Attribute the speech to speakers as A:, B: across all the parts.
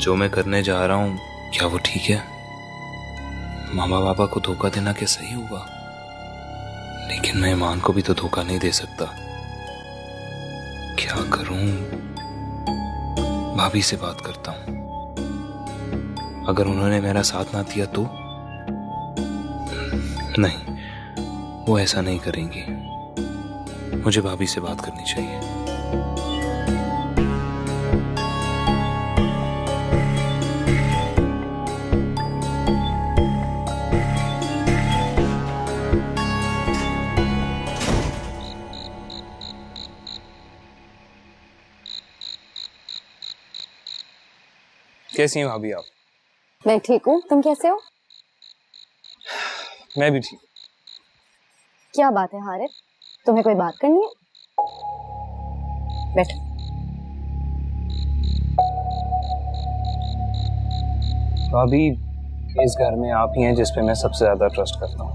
A: जो मैं करने जा रहा हूं क्या वो ठीक है? मामा पापा को धोखा देना क्या सही होगा? लेकिन मैं ईमान को भी तो धोखा नहीं दे सकता। क्या करूं? भाभी से बात करता हूं। अगर उन्होंने मेरा साथ ना दिया तो? नहीं, वो ऐसा नहीं करेंगी। मुझे भाभी से बात करनी चाहिए।
B: कैसी हैं भाभी आप?
C: मैं ठीक हूँ, तुम कैसे हो?
B: मैं भी ठीक।
C: क्या बात है हारिस, तुम्हें कोई बात करनी है? बैठो।
B: भाभी, इस घर में आप ही हैं जिस पे मैं सबसे ज्यादा ट्रस्ट करता हूँ,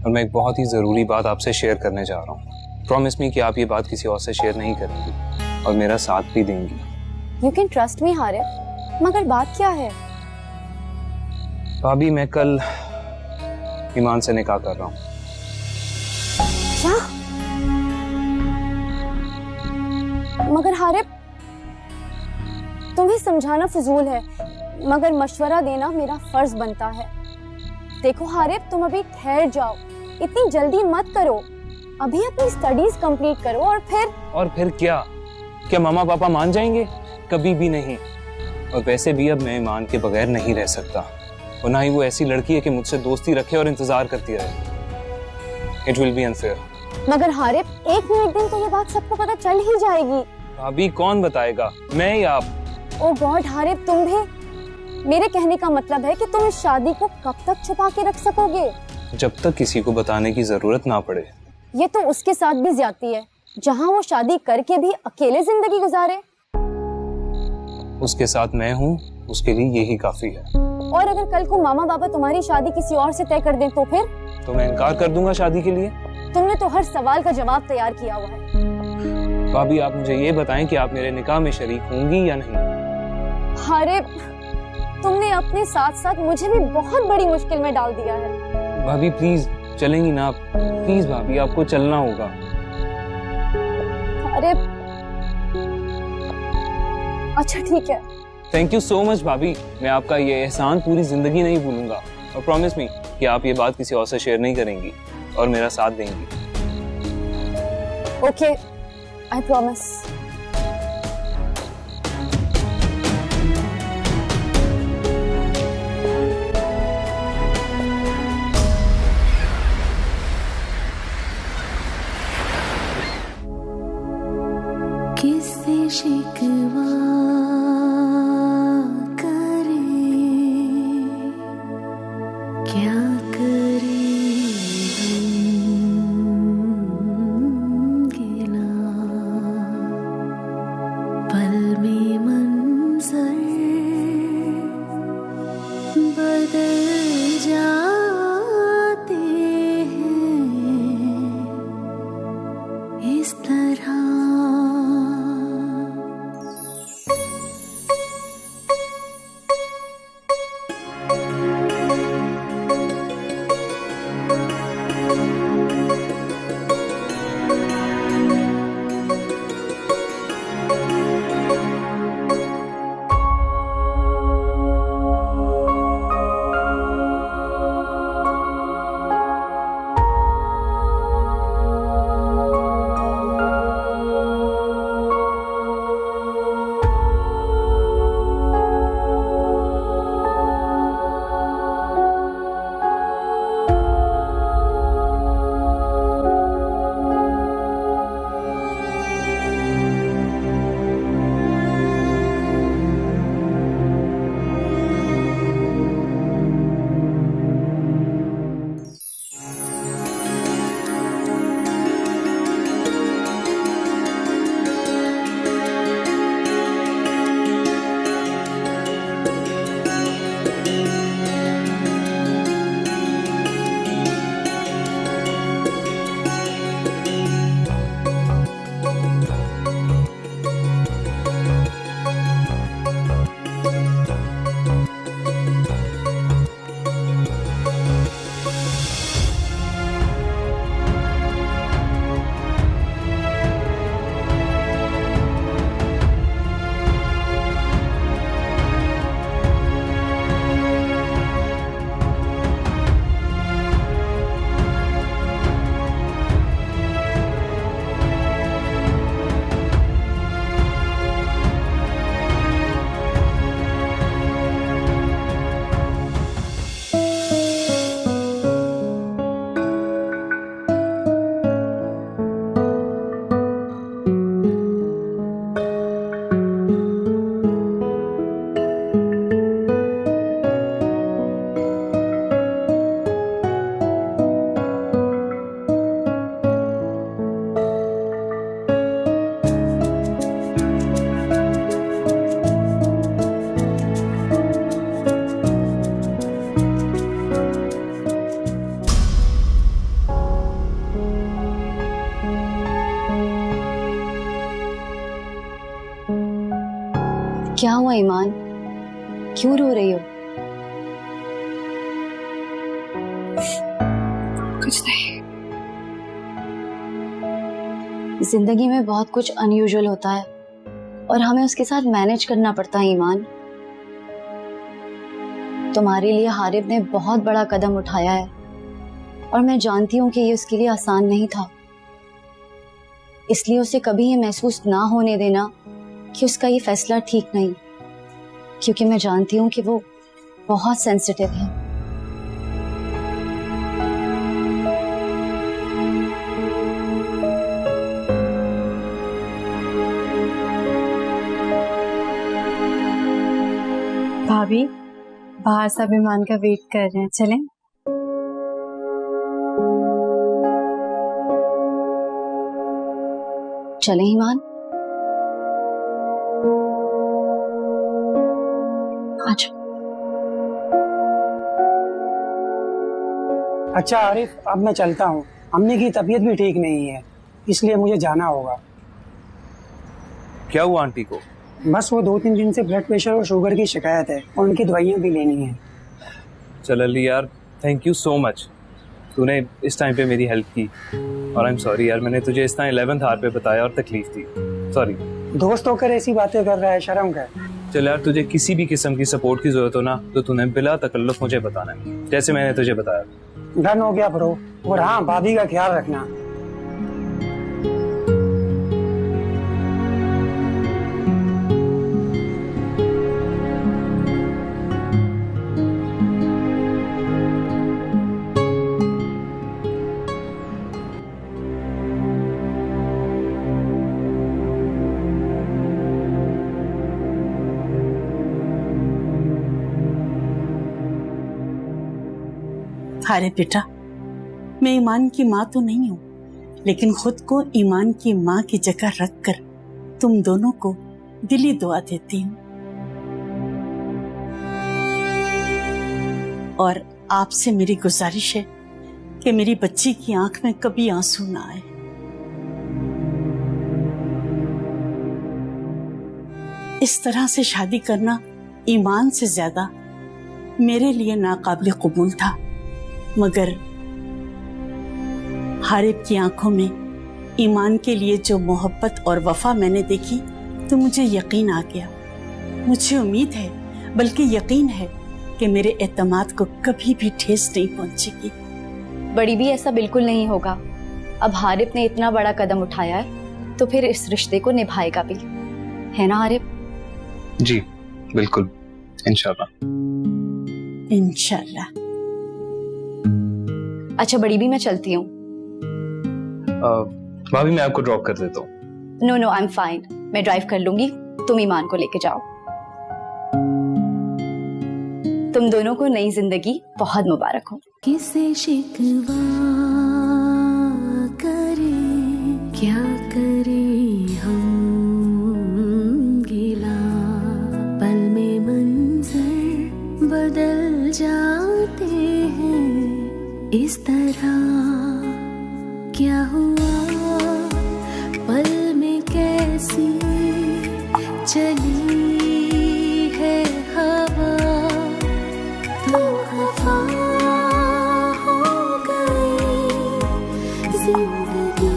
B: और मैं एक बहुत ही जरूरी बात आपसे शेयर करने जा रहा हूँ। प्रॉमिस मी कि आप ये बात किसी और से शेयर नहीं करेंगी और मेरा साथ भी देंगी।
C: You can trust me Haris, मगर बात क्या है?
B: भाभी, मैं कल ईमान से निकाह कर रहा हूँ।
C: क्या? मगर हारिस, तुम्हें समझाना फजूल है, मगर मशवरा देना मेरा फर्ज बनता है। देखो हारिस, तुम अभी ठहर जाओ, इतनी जल्दी मत करो। अभी अपनी स्टडीज कंप्लीट करो और फिर
B: क्या? क्या मामा पापा मान जाएंगे? कभी भी नहीं। और वैसे भी अब मैं ईमान के बगैर नहीं रह सकता, और ना ही वो ऐसी लड़की है कि मुझसे दोस्ती रखे और इंतजार करती रहे। It will be unfair.
C: मगर हारिस, एक न एक दिन तो ये बात सबको पता चल ही जाएगी।
B: भाभी, कौन बताएगा, मैं या आप?
C: ओ गॉड हारिस, तुम भी? मेरे कहने का मतलब है कि तुम इस शादी को कब तक छुपा के रख सकोगे?
B: जब तक किसी को बताने की जरूरत ना पड़े।
C: ये तो उसके साथ भी ज्यादती है, जहाँ वो शादी करके भी अकेले जिंदगी गुजारे।
B: उसके साथ मैं हूँ, उसके लिए यही काफी है।
C: और अगर कल को मामा पापा तुम्हारी शादी किसी और से तय कर दें तो फिर?
B: तो मैं इनकार कर दूंगा शादी के लिए।
C: तुमने तो हर सवाल का जवाब तैयार किया हुआ है।
B: भाभी, आप मुझे ये बताएं कि आप मेरे निकाह में शरीक होंगी या नहीं?
C: अरे, तुमने अपने साथ साथ मुझे भी बहुत बड़ी मुश्किल में डाल दिया है।
B: भाभी प्लीज, चलेंगी ना आप? प्लीज भाभी, आपको चलना होगा।
C: अरे अच्छा ठीक है।
B: थैंक यू सो मच भाभी, मैं आपका ये एहसान पूरी जिंदगी नहीं भूलूंगा। और प्रॉमिस मी कि आप ये बात किसी और से शेयर नहीं करेंगी और मेरा साथ देंगी।
C: Okay, I promise.
D: किससे शिकवा क्या करे गिला, पल में मंजर बदल जाते हैं इस तरह।
C: हुआ ईमान, क्यों रो रही हो?
E: कुछ नहीं।
C: जिंदगी में बहुत कुछ अनयूजुअल होता है और हमें उसके साथ मैनेज करना पड़ता है ईमान। तुम्हारे लिए हारिब ने बहुत बड़ा कदम उठाया है और मैं जानती हूँ कि ये उसके लिए आसान नहीं था, इसलिए उसे कभी ये महसूस ना होने देना कि उसका ये फैसला ठीक नहीं, क्योंकि मैं जानती हूँ कि वो बहुत सेंसिटिव है।
E: भाभी, बाहर सब ईमान का वेट कर रहे हैं, चलें?
C: चलें ईमान? अच्छा।
F: अच्छा आरिफ, अब मैं चलता हूँ। अम्मी की तबीयत भी ठीक नहीं है, इसलिए मुझे जाना होगा।
B: क्या हुआ आंटी को?
F: बस वो 2-3 दिन से ब्लड प्रेशर और शुगर की शिकायत है और उनकी दवाइयाँ भी लेनी है।
B: चल अली यार, थैंक यू सो मच, तूने इस टाइम पे मेरी हेल्प की। और आई एम सॉरी यार, मैंने तुझे इस टाइम 11th आवर पे बताया और तकलीफ दी, सॉरी।
F: दोस्त होकर ऐसी बातें कर रहा है, शर्म कर।
B: चल यार, तुझे किसी भी किस्म की सपोर्ट की जरूरत हो ना तो तूने बिला तकल्लुफ मुझे बताना है, जैसे मैंने तुझे बताया।
F: डन हो गया ब्रो। और हाँ, भाभी का ख्याल रखना।
G: अरे बेटा, मैं ईमान की माँ तो नहीं हूँ, लेकिन खुद को ईमान की माँ की जगह रखकर तुम दोनों को दिली दुआ देती हूँ। और आपसे मेरी गुजारिश है कि मेरी बच्ची की आंख में कभी आंसू ना आए। इस तरह से शादी करना ईमान से ज्यादा मेरे लिए नाकाबिल कबूल था, मगर हारिब की आंखों में ईमान के लिए जो मोहब्बत और वफा मैंने देखी तो मुझे यकीन आ गया। मुझे उम्मीद है, बल्कि यकीन है कि मेरे एतमाद को कभी भी ठेस नहीं पहुंचेगी।
C: बड़ी भी ऐसा बिल्कुल नहीं होगा। अब हारिब ने इतना बड़ा कदम उठाया है तो फिर इस रिश्ते को निभाएगा भी, है ना हारिब?
B: जी बिल्कुल, इंशाल्लाह।
G: इंशाल्लाह।
C: अच्छा बड़ी भी, मैं चलती हूँ।
B: भाभी मैं आपको ड्रॉप कर देता हूँ।
C: No no, I am fine, मैं ड्राइव कर लूंगी, तुम ईमान को लेके जाओ। तुम दोनों को नई जिंदगी बहुत मुबारक हो।
D: किसे शिकवा करे, क्या करे हम गिला, पल में मंजर बदल जाते हैं इस तरह। क्या हुआ पल में कैसी चली है हवा, तो खफा हो गई जिंदगी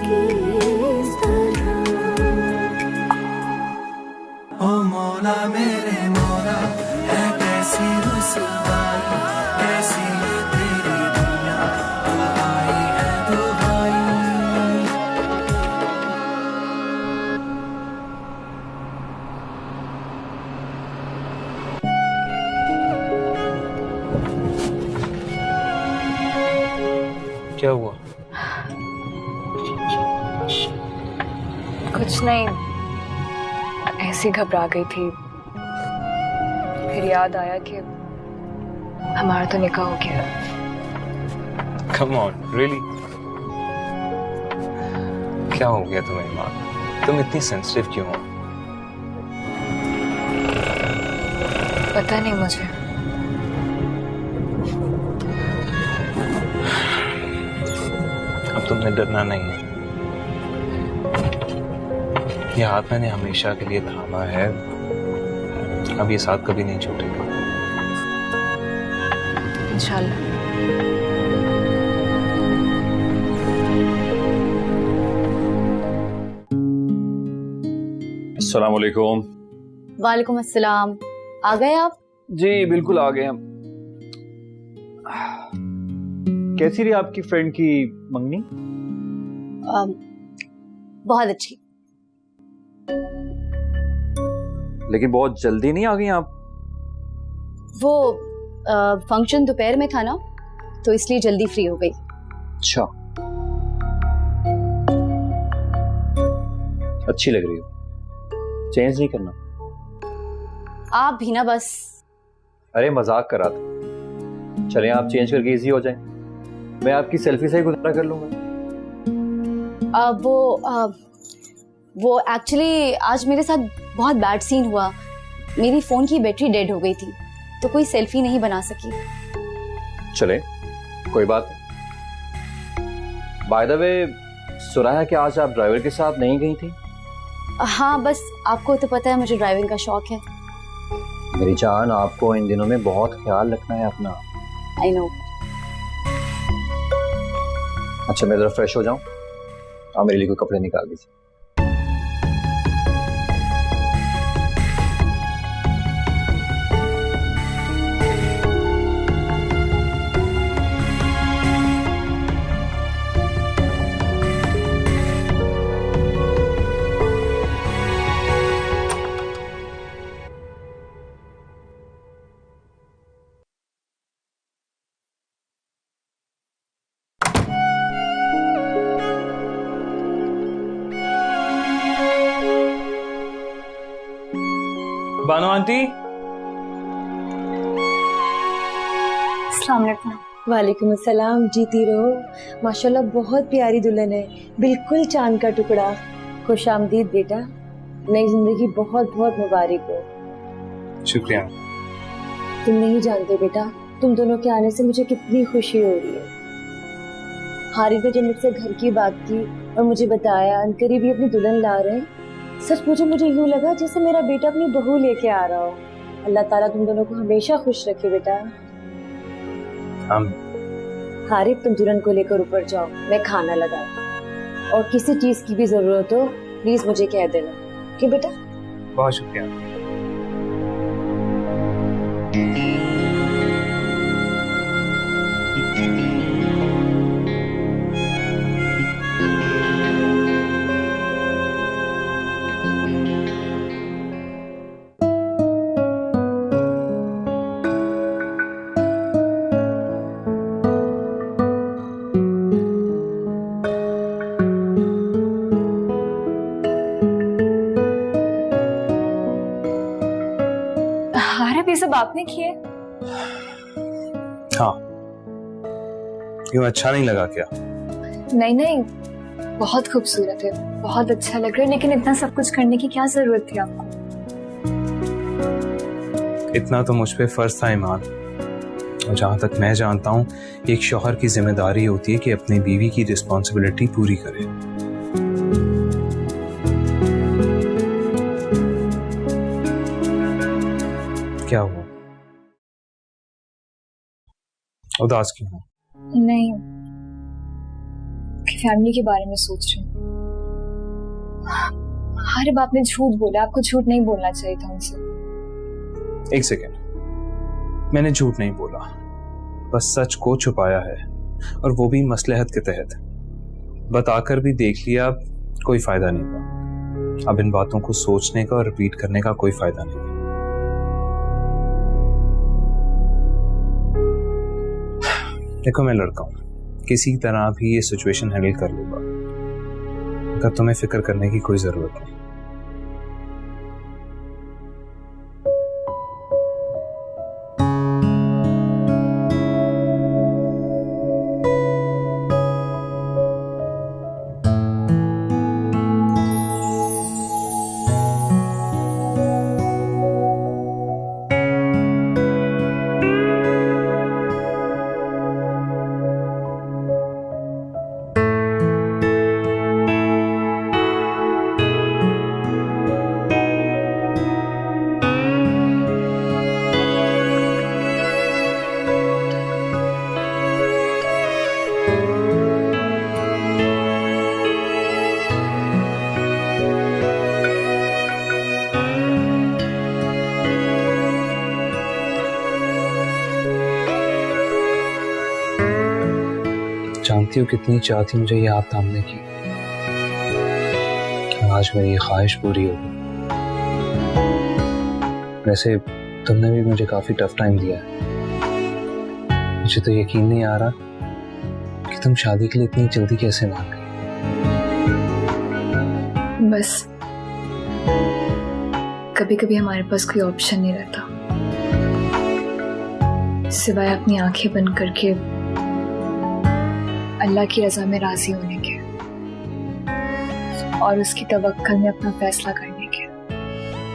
D: की इस तरह।
H: ओ मौला मेरे मौला, है कैसी रुसवाई, कैसी है तेरी दुनिया, दुहाई है दुहाई।
B: क्या हुआ?
E: कुछ नहीं, ऐसी घबरा गई थी, फिर याद आया कि हमारा तो निकाह हो गया।
B: Come on, really? क्या हो गया तुम्हें ईमान? तुम इतनी सेंसिटिव क्यों हो?
E: पता नहीं मुझे।
B: अब तुमने डरना नहीं है। ये हाथ मैंने हमेशा के लिए थामा है, अब ये साथ कभी नहीं छूटेगा।
E: इंशाल्लाह।
I: अस्सलाम वालेकुम।
C: वालेकुम अस्सलाम। आ गए आप?
I: जी बिल्कुल आ गए हम। कैसी रही आपकी फ्रेंड की मंगनी?
C: बहुत अच्छी।
I: लेकिन बहुत जल्दी नहीं आ गई आप?
C: वो फंक्शन दोपहर में था ना, तो इसलिए जल्दी फ्री हो गई।
I: अच्छा, अच्छी लग रही हो। चेंज नहीं करना?
C: आप भी ना बस।
I: अरे मजाक कर रहा था। चलें आप चेंज करके इजी हो जाएं। मैं आपकी सेल्फी से ही गुजारा कर लूंगा।
C: वो एक्चुअली आज मेरे साथ बहुत बैड सीन हुआ। मेरी फोन की बैटरी डेड हो गई थी, तो कोई सेल्फी नहीं बना सकी।
I: चले कोई बात नहीं। बाय द वे, सुना है कि आज आप ड्राइवर के साथ नहीं गई थी?
C: हाँ, बस आपको तो पता है मुझे ड्राइविंग का शौक है।
I: मेरी जान, आपको इन दिनों में बहुत ख्याल रखना है अपना।
C: I know.
I: अच्छा, मैं जरा फ्रेश हो जाऊं। आप मेरे लिए कोई कपड़े निकाल दीजिए।
B: बानो आंटी।
C: अस्सलाम वालेकुम।
J: वालेकुम अस्सलाम। जीती रहो। माशाल्लाह बहुत प्यारी दुल्हन है, बिल्कुल चांद का टुकड़ा। खुश आमदीद बेटा, नई जिंदगी बहुत बहुत मुबारक हो।
B: शुक्रिया।
J: तुम नहीं जानते बेटा, तुम दोनों के आने से मुझे कितनी खुशी हो रही है। हारिस ने जब मुझसे घर की बात की और मुझे बताया अनकरीब भी अपनी दुल्हन ला रहे हैं, सच मुझे यूं लगा जैसे मेरा बेटा अपनी बहू लेके आ रहा हो। अल्लाह ताला तुम दोनों को हमेशा खुश रखे बेटा। हारिस, तुम दुल्हन को लेकर ऊपर जाओ, मैं खाना लगाऊं। और किसी चीज की भी जरूरत हो प्लीज मुझे कह देना, कि बेटा?
B: बहुत शुक्रिया।
E: ये सब आपने किए?
B: हाँ। क्यों, अच्छा नहीं लगा क्या?
E: नहीं नहीं, बहुत खूबसूरत है, बहुत अच्छा लग रहा है, लेकिन इतना सब कुछ करने की क्या जरूरत थी आपको?
B: इतना तो मुझ पे फर्ज था ईमान। और जहां तक मैं जानता हूं, एक शौहर की जिम्मेदारी होती है कि अपनी बीवी की रिस्पॉन्सिबिलिटी पूरी करे। क्या हुआ? उदास क्यों हो?
E: नहीं, फैमिली के बारे में सोच रही हूँ। अरे बाप ने झूठ बोला, आपको झूठ नहीं बोलना चाहिए था उनसे।
B: एक सेकेंड, मैंने झूठ नहीं बोला, बस सच को छुपाया है, और वो भी मसलहत के तहत। बताकर भी देख लिया, कोई फायदा नहीं हुआ। अब इन बातों को सोचने का और रिपीट करने का कोई फायदा नहीं। देखो, मैं लड़का हूं, किसी तरह भी ये सिचुएशन हैंडल कर लूंगा। अगर तुम्हें फिक्र करने की कोई जरूरत नहीं। जानती हो कितनी चाह थी मुझे ये हाथ थामने की। आज मेरी ये ख्वाहिश पूरी हो गई। वैसे तुमने भी मुझे काफी टफ टाइम दिया है। मुझे तो यकीन नहीं आ रहा कि तुम शादी के लिए इतनी जल्दी कैसे मान गई।
E: बस कभी कभी हमारे पास कोई ऑप्शन नहीं रहता सिवाय अपनी आंखें बंद करके अल्लाह की रजा में राजी होने के और उसकी तवक्कल में अपना फैसला करने के।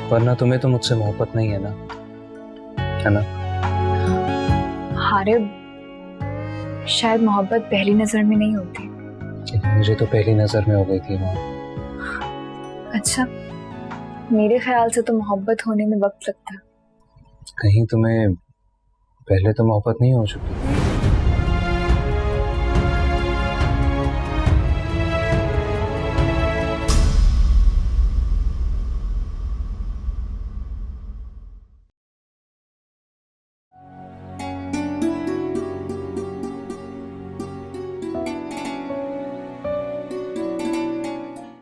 B: वरना तुम्हें तो मुझसे मोहब्बत नहीं है ना, है ना?
E: हारिब, शायद मोहब्बत पहली नजर में नहीं होती।
B: मुझे तो पहली नजर में हो गई थी माँ।
E: अच्छा, मेरे ख्याल से तो मोहब्बत होने में वक्त लगता है।
B: कहीं तुम्हें पहले तो मोहब्बत नहीं हो चुकी?